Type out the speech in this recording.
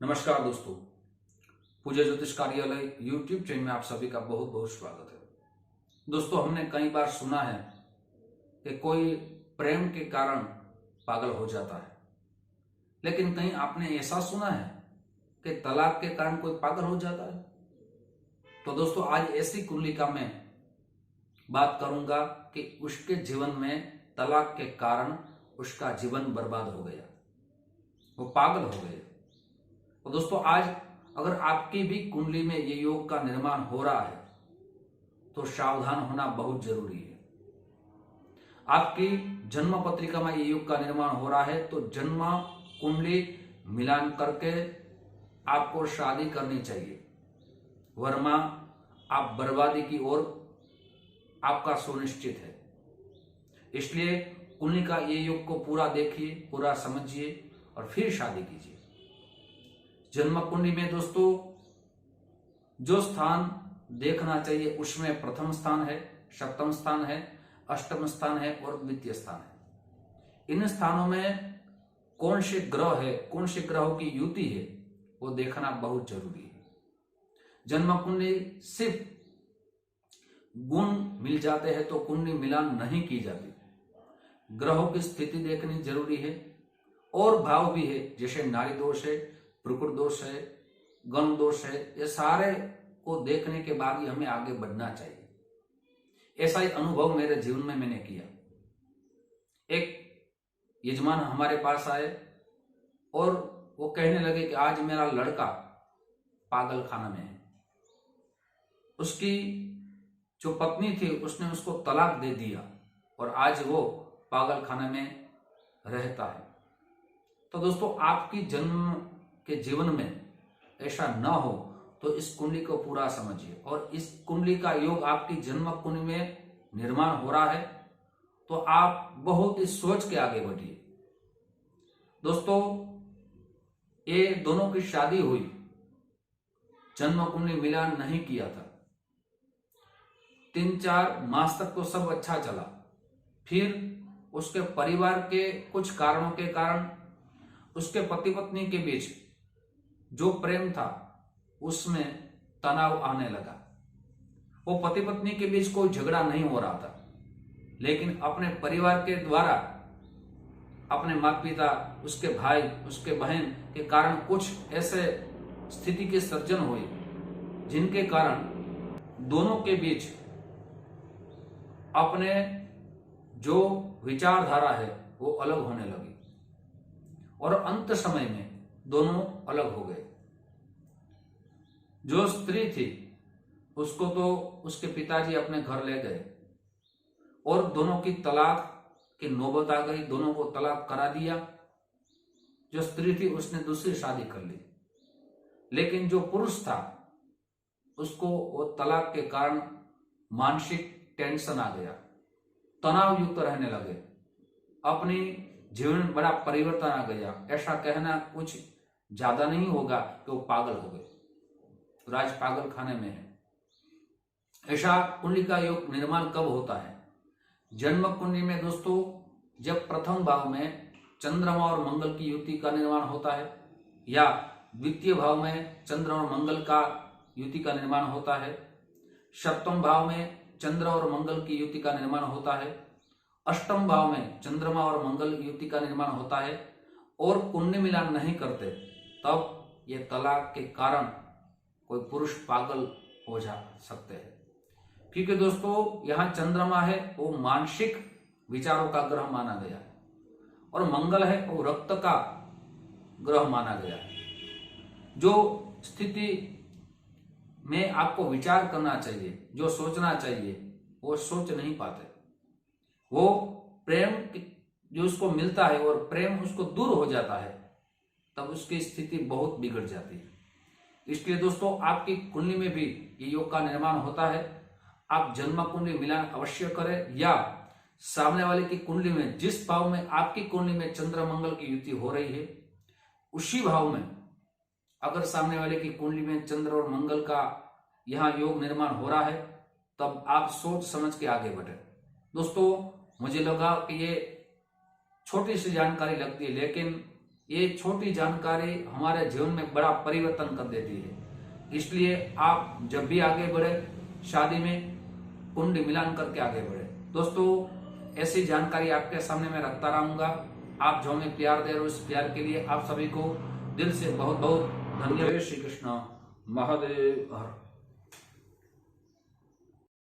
नमस्कार दोस्तों, पूज्य ज्योतिष कार्यालय यूट्यूब चैनल में आप सभी का बहुत बहुत स्वागत है। दोस्तों, हमने कई बार सुना है कि कोई प्रेम के कारण पागल हो जाता है, लेकिन कहीं आपने ऐसा सुना है कि तलाक के कारण कोई पागल हो जाता है? तो दोस्तों, आज ऐसी कुंडली का मैं बात करूंगा कि उसके जीवन में तलाक के कारण उसका जीवन बर्बाद हो गया, वो पागल हो गए। तो दोस्तों, आज अगर आपकी भी कुंडली में ये योग का निर्माण हो रहा है तो सावधान होना बहुत जरूरी है। आपकी जन्म पत्रिका में ये योग का निर्माण हो रहा है तो जन्म कुंडली मिलान करके आपको शादी करनी चाहिए, वरना आप बर्बादी की ओर आपका सुनिश्चित है। इसलिए कुंडली का ये योग को पूरा देखिए, पूरा समझिए और फिर शादी कीजिए। जन्म कुंडली में दोस्तों जो स्थान देखना चाहिए उसमें प्रथम स्थान है, सप्तम स्थान है, अष्टम स्थान है और द्वितीय स्थान है। इन स्थानों में कौन से ग्रह है, कौन से ग्रहों की युति है, वो देखना बहुत जरूरी है। जन्म कुंडली सिर्फ गुण मिल जाते हैं तो कुंडली मिलान नहीं की जाती। ग्रहों की स्थिति देखनी जरूरी है और भाव भी है, जैसे नारी दोष है, प्रकृति दोष है, गण दोष है। ये सारे को देखने के बाद ही हमें आगे बढ़ना चाहिए। ऐसा ही अनुभव मेरे जीवन में मैंने किया। एक यजमान हमारे पास आए और वो कहने लगे कि आज मेरा लड़का पागल खाना में है। उसकी जो पत्नी थी उसने उसको तलाक दे दिया और आज वो पागल खाने में रहता है। तो दोस्तों, आपकी जन्म के जीवन में ऐसा न हो तो इस कुंडली को पूरा समझिए। और इस कुंडली का योग आपकी जन्म कुंडली में निर्माण हो रहा है तो आप बहुत ही सोच के आगे बढ़िए। दोस्तों, ये दोनों की शादी हुई, जन्म कुंडली मिलान नहीं किया था। 3-4 मास तक तो सब अच्छा चला, फिर उसके परिवार के कुछ कारणों के कारण उसके पति पत्नी के बीच जो प्रेम था उसमें तनाव आने लगा। वो पति पत्नी के बीच कोई झगड़ा नहीं हो रहा था, लेकिन अपने परिवार के द्वारा, अपने माता पिता, उसके भाई, उसके बहन के कारण कुछ ऐसे स्थिति के सर्जन हुए जिनके कारण दोनों के बीच अपने जो विचारधारा है वो अलग होने लगी और अंत समय में दोनों अलग हो गए। जो स्त्री थी उसको तो उसके पिताजी अपने घर ले गए और दोनों की तलाक की नौबत आ गई, दोनों को तलाक करा दिया। जो स्त्री थी उसने दूसरी शादी कर ली, लेकिन जो पुरुष था उसको वो तलाक के कारण मानसिक टेंशन आ गया, तनाव युक्त रहने लगे, अपनी जीवन में बड़ा परिवर्तन आ गया। ऐसा कहना कुछ ज्यादा नहीं होगा कि वो पागल हो गए, राज पागल खाने में है। ऐसा कुंडली का योग निर्माण कब होता है? जन्म कुंडली में दोस्तों जब प्रथम भाव में चंद्रमा और मंगल की युति का निर्माण होता है, या द्वितीय भाव में चंद्र और मंगल का युति का निर्माण होता है, सप्तम भाव में चंद्र और मंगल की युति का निर्माण होता है, अष्टम भाव में चंद्रमा और मंगल युति का निर्माण होता है, और कुंडली मिलान नहीं करते तब ये तलाक के कारण कोई पुरुष पागल हो जा सकते हैं। क्योंकि दोस्तों यहाँ चंद्रमा है वो मानसिक विचारों का ग्रह माना गया है और मंगल है वो रक्त का ग्रह माना गया है। जो स्थिति में आपको विचार करना चाहिए, जो सोचना चाहिए, वो सोच नहीं पाते। वो प्रेम जो उसको मिलता है और प्रेम उसको दूर हो जाता है, तब उसकी स्थिति बहुत बिगड़ जाती है। इसलिए दोस्तों, आपकी कुंडली में भी ये योग का निर्माण होता है। आप जन्म कुंडली मिलान अवश्य करें, या सामने वाले की कुंडली में जिस भाव में आपकी कुंडली में चंद्र मंगल की युति हो रही है उसी भाव में अगर सामने वाले की कुंडली में चंद्र और मंगल का यहाँ योग निर्माण हो रहा है तब आप सोच समझ के आगे बढ़े। दोस्तों, मुझे लगा कि ये छोटी सी जानकारी लगती है, लेकिन ये छोटी जानकारी हमारे जीवन में बड़ा परिवर्तन कर देती है। इसलिए आप जब भी आगे बढ़े, शादी में कुंडली मिलान करके आगे बढ़े। दोस्तों, ऐसी जानकारी आपके सामने मैं रखता रहूंगा। आप जो हमें प्यार दे रहे हो, इस प्यार के लिए आप सभी को दिल से बहुत बहुत धन्यवाद। श्री कृष्ण, महादेव हर।